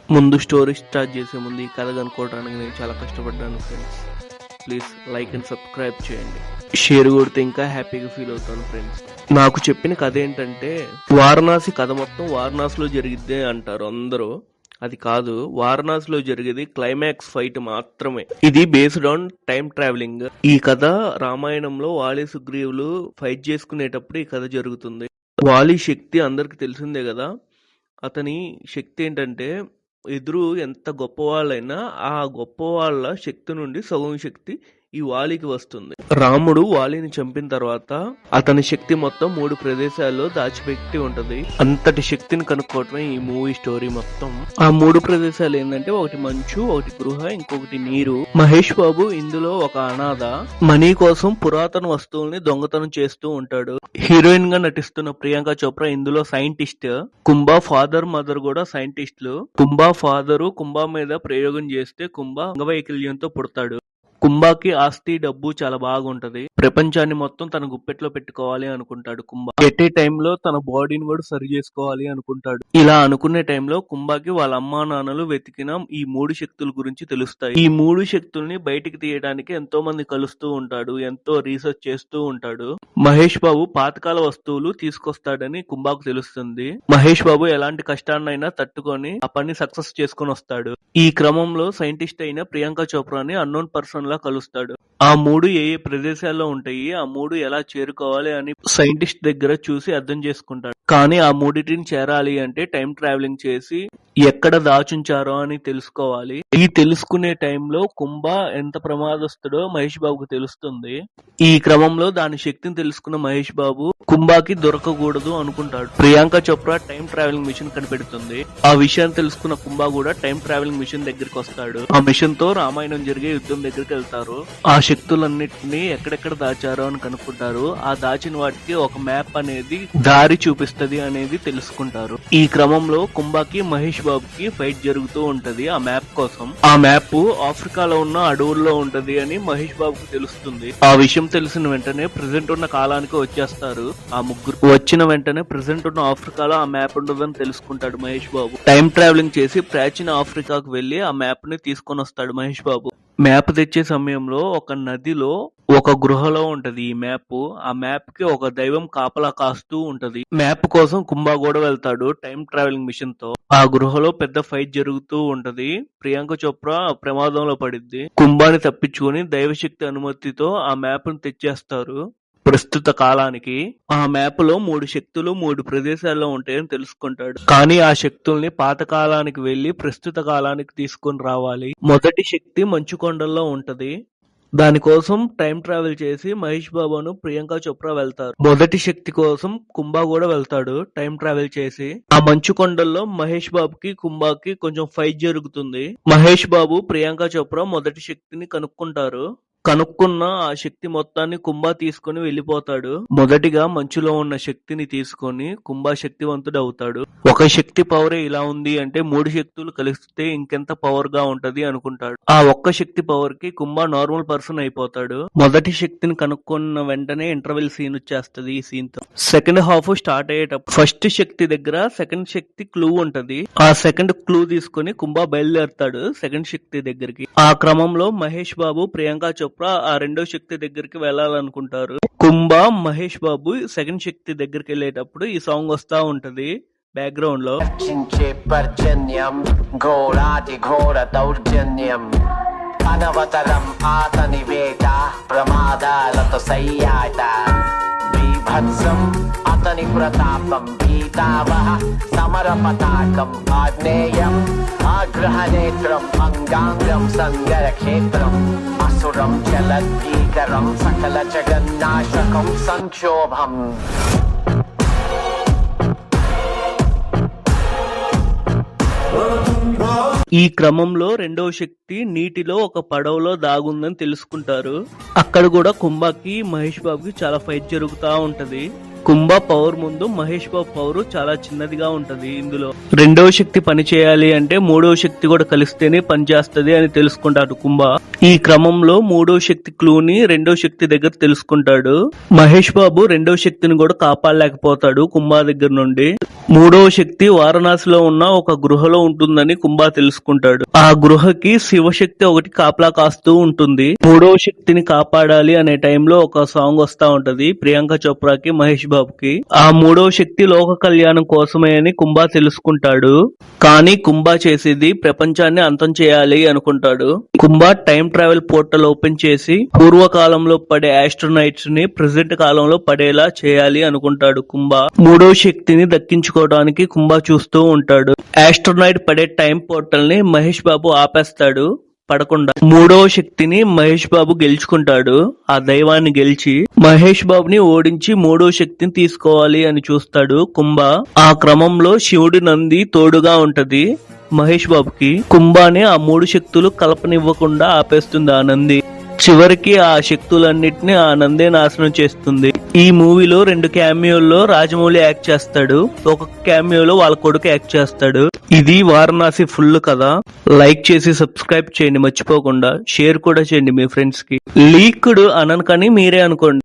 ముందు story start చేసే ముందు ఈ కథ కనుక్కోవడానికి నేను చాలా కష్టపడ్డాను friends. Please like and subscribe చేయండి. షేర్ కొడితే ఇంకా హ్యాపీగా ఫీల్ అవుతాను ఫ్రెండ్స్. నాకు చెప్పిన కథ ఏంటంటే వారణాసి కథ మొత్తం వారణాసిలో జరిగిద్దే అంటారు అందరూ. అది కాదు, వారణాసిలో జరిగేది క్లైమాక్స్ ఫైట్ మాత్రమే. ఇది బేస్డ్ ఆన్ టైం ట్రావెలింగ్. ఈ కథ రామాయణంలో వాలి సుగ్రీవులు ఫైట్ చేసుకునేటప్పుడు ఈ కథ జరుగుతుంది. వాలి శక్తి అందరికి తెలిసిందే కదా. అతని శక్తి ఏంటంటే ఎదురు ఎంత గొప్పవాళ్ళైనా ఆ గొప్ప వాళ్ళ శక్తి నుండి సగం శక్తి ఈ వాలికి వస్తుంది. రాముడు వాలిని చంపిన తర్వాత అతని శక్తి మొత్తం 3 ప్రదేశాల్లో దాచిపెట్టి ఉంటది. అంతటి శక్తిని కనుక్కోవటమే ఈ మూవీ స్టోరీ మొత్తం. ఆ 3 ప్రదేశాలు ఏంటంటే ఒకటి మంచు, ఒకటి గృహ, ఇంకొకటి నీరు. మహేష్ బాబు ఇందులో ఒక అనాథ. మనీ కోసం పురాతన వస్తువుల్ని దొంగతనం చేస్తూ ఉంటాడు. హీరోయిన్ గా నటిస్తున్న ప్రియాంక చోప్రా ఇందులో సైంటిస్ట్. కుంభా ఫాదర్ మదర్ కూడా సైంటిస్టులు. కుంభా ఫాదరు కుంభా మీద ప్రయోగం చేస్తే కుంభా అంగవైకల్యంతో పుడతాడు. కుంభాకి ఆస్తి డబ్బు చాలా బాగుంటది. ప్రపంచాన్ని మొత్తం తన గుప్పెట్లో పెట్టుకోవాలి అనుకుంటాడు కుంభా. ఎట్ ఏ టైంలో తన బాడీని కూడా సరి చేసుకోవాలి అనుకుంటాడు. ఇలా అనుకునే టైంలో కుంభాకి వాళ్ళ అమ్మా నాన్నలు వెతికిన ఈ 3 శక్తుల గురించి తెలుస్తాయి. ఈ 3 శక్తుల్ని బయటికి తీయడానికి ఎంతో మంది కలుస్తూ ఉంటాడు, ఎంతో రీసెర్చ్ చేస్తూ ఉంటాడు. మహేష్ బాబు పాతకాల వస్తువులు తీసుకొస్తాడని కుంభాకు తెలుస్తుంది. మహేష్ బాబు ఎలాంటి కష్టాన్నైనా తట్టుకొని ఆ పని సక్సెస్ చేసుకుని వస్తాడు. ఈ క్రమంలో సైంటిస్ట్ అయిన ప్రియాంక చోప్రాని అన్నోన్ పర్సన్ లా కలుస్తాడు. ఆ 3 ఏ ఏ ప్రదేశాల్లో ఉంటాయి, ఆ 3 ఎలా చేరుకోవాలి అని సైంటిస్ట్ దగ్గర చూసి అర్థం చేసుకుంటాడు. కానీ ఆ 3టిని చేరాలి అంటే టైం ట్రావెలింగ్ చేసి ఎక్కడ దాచుంచారో అని తెలుసుకోవాలి. ఈ తెలుసుకునే టైంలో కుంభ ఎంత ప్రమాదస్తుడో మహేష్ బాబుకు తెలుస్తుంది. ఈ క్రమంలో దాని శక్తిని తెలుసుకున్న మహేష్ బాబు కుంభాకి దొరకకూడదు అనుకుంటాడు. Priyanka Chopra time travelling machine కనిపెడుతుంది. ఆ విషయాన్ని తెలుసుకున్న కుంభా కూడా టైం ట్రావెలింగ్ మిషన్ దగ్గరికి వస్తాడు. ఆ మిషన్ తో రామాయణం జరిగే యుద్ధం దగ్గరికి వెళ్తారు. ఆ శక్తులన్నిటిని ఎక్కడెక్కడ దాచారో అని కనుక్కుంటారు. ఆ దాచిన వాటికి ఒక మ్యాప్ అనేది దారి చూపిస్తది అనేది తెలుసుకుంటారు. ఈ క్రమంలో కుంభాకి మహేష్ బాబుకి ఫైట్ జరుగుతూ ఉంటది ఆ మ్యాప్ కోసం. ఆ మ్యాప్ ఆఫ్రికాలో ఉన్న అడవుల్లో ఉంటది అని మహేష్ బాబుకి తెలుస్తుంది. ఆ విషయం తెలిసిన వెంటనే ప్రెసెంట్ ఉన్న కాలానికి వచ్చేస్తారు. ఆ ముగ్గురు వచ్చిన వెంటనే ప్రెసెంట్ ఉన్న ఆఫ్రికాలో ఆ మ్యాప్ ఉండదని తెలుసుకుంటాడు మహేష్ బాబు. టైం ట్రావెలింగ్ చేసి ప్రాచీన ఆఫ్రికాకు వెళ్లి ఆ మ్యాప్ ని తీసుకొని వస్తాడు మహేష్ బాబు. మ్యాప్ తెచ్చే సమయంలో ఒక నదిలో ఒక గృహలో ఉంటది ఈ మ్యాప్. ఆ మ్యాప్ కి ఒక దైవం కాపలా కాస్తూ ఉంటది. మ్యాప్ కోసం కుంభా కూడా వెళ్తాడు టైం ట్రావెలింగ్ మిషన్ తో. ఆ గృహలో పెద్ద ఫైట్ జరుగుతూ ఉంటది. ప్రియాంక చోప్రా ప్రమాదంలో పడిద్ది. కుంభాని తప్పించుకొని దైవశక్తి అనుమతితో ఆ మ్యాప్ ని తెచ్చేస్తారు ప్రస్తుత కాలానికి. ఆ మ్యాప్ లో 3 శక్తులు 3 ప్రదేశాల్లో ఉంటాయని తెలుసుకుంటాడు. కానీ ఆ శక్తుల్ని పాత కాలానికి వెళ్లి ప్రస్తుత కాలానికి తీసుకొని రావాలి. మొదటి శక్తి మంచు కొండల్లో ఉంటది. దానికోసం టైం ట్రావెల్ చేసి మహేష్ బాబును ప్రియాంక చోప్రా వెళ్తారు. మొదటి శక్తి కోసం కుంభా కూడా వెళ్తాడు టైం ట్రావెల్ చేసి. ఆ మంచు కొండల్లో మహేష్ బాబుకి కుంభాకి కొంచెం ఫైట్ జరుగుతుంది. మహేష్ బాబు ప్రియాంక చోప్రా మొదటి శక్తిని కనుక్కుంటారు. కనుక్కున్న ఆ శక్తి మొత్తాన్ని కుంభా తీసుకుని వెళ్లిపోతాడు. మొదటిగా మంచులో ఉన్న శక్తిని తీసుకొని కుంభా శక్తివంతుడు అవుతాడు. ఒక శక్తి పవరే ఇలా ఉంది అంటే 3 శక్తులు కలిస్తే ఇంకెంత పవర్ గా ఉంటది అనుకుంటాడు. ఆ ఒక్క శక్తి పవర్ కి కుంభా నార్మల్ పర్సన్ అయిపోతాడు. మొదటి శక్తిని కనుక్కున్న వెంటనే ఇంటర్వెల్ సీన్ వచ్చేస్తది. ఈ సీన్ తో సెకండ్ హాఫ్ స్టార్ట్ అయ్యేటప్పుడు ఫస్ట్ శక్తి దగ్గర సెకండ్ శక్తి క్లూ ఉంటది. ఆ సెకండ్ క్లూ తీసుకుని కుంభా బయలుదేరతాడు సెకండ్ శక్తి దగ్గరికి. ఆ క్రమంలో మహేష్ బాబు ప్రియాంక చోప్రా ఆ రెండో శక్తి దగ్గరికి వెళ్ళాలనుకుంటారు. కుంభా మహేష్ బాబు సెకండ్ శక్తి దగ్గరికి వెళ్ళేటప్పుడు ఈ సాంగ్ వస్తా ఉంటది బ్యాక్గ్రౌండ్ లో. అనవతరం ఆతని వేట ప్రమాదాలతో సయ్యాట బీభత్సం అతని ప్రతాపం భీతావహ సమర పతాకం ఆగ్నేయం ఆగ్రహనేత్రం అంగాంగం సంగర క్షేత్రం అసురం చలద్భీకరం సకల జగన్నాశకం సంక్షోభం. ఈ క్రమంలో రెండవ శక్తి నీటిలో ఒక పడవలో దాగుందని తెలుసుకుంటారు. అక్కడ కూడా కుంభాకి మహేష్ బాబుకి చాలా ఫైట్ జరుగుతా ఉంటది. కుంభా పవర్ ముందు మహేష్ బాబు పవర్ చాలా చిన్నదిగా ఉంటది. ఇందులో రెండవ శక్తి పని చేయాలి అంటే 3వ శక్తి కూడా కలిస్తేనే పని చేస్తది అని తెలుసుకుంటాడు కుంభా. ఈ క్రమంలో 3వ శక్తి క్లూని 2వ శక్తి దగ్గర తెలుసుకుంటాడు. మహేష్ బాబు 2వ శక్తిని కూడా కాపాడలేకపోతాడు కుంభా దగ్గర నుండి. మూడవ శక్తి వారణాసిలో ఉన్న ఒక గృహలో ఉంటుందని కుంభా తెలుసుకుంటాడు. ఆ గృహకి శివశక్తి ఒకటి కాపలా కాస్తూ ఉంటుంది. మూడవ శక్తిని కాపాడాలి అనే టైంలో ఒక సాంగ్ వస్తా ఉంటది ప్రియాంక చోప్రాకి, మహేష్ బాబుకి. ఆ మూడవ శక్తి లోక కళ్యాణం కోసమే అని కుంభా తెలుసుకుంటాడు. కానీ కుంభా చేసేది ప్రపంచాన్ని అంతం చేయాలి అనుకుంటాడు. Kumbha time travel portal open చేసి పూర్వకాలంలో పడే ఆస్ట్రోనైట్స్ ని ప్రెసెంట్ కాలంలో పడేలా చేయాలి అనుకుంటాడు కుంభా. మూడో శక్తిని దక్కించుకోవడానికి కుంభా చూస్తూ ఉంటాడు. ఆస్ట్రోనైట్ పడే టైం పోర్టల్ ని మహేష్ బాబు ఆపేస్తాడు పడకుండా. మూడవ శక్తిని మహేష్ బాబు గెలుచుకుంటాడు. ఆ దైవాన్ని గెలిచి మహేష్ బాబుని ఓడించి మూడో శక్తిని తీసుకోవాలి అని చూస్తాడు కుంభా. ఆ క్రమంలో శివుడి నంది తోడుగా ఉంటది మహేష్ బాబుకి. కుంభాని ఆ మూడు శక్తులు కలపనివ్వకుండా ఆపేస్తుంది ఆ నంది. చివరికి ఆ శక్తులన్నిటిని ఆ నందే నాశనం చేస్తుంది. ఈ మూవీలో 2 క్యామియోల్లో రాజమౌళి యాక్ట్ చేస్తాడు, ఒక క్యామియోలో వాళ్ళ కొడుకు యాక్ట్ చేస్తాడు. ఇది వారణాసి ఫుల్ కదా. లైక్ చేసి సబ్స్క్రైబ్ చేయండి మర్చిపోకుండా. షేర్ కూడా చేయండి మీ ఫ్రెండ్స్ కి. లీక్డ్ అనను కానీ మీరే అనుకోండి.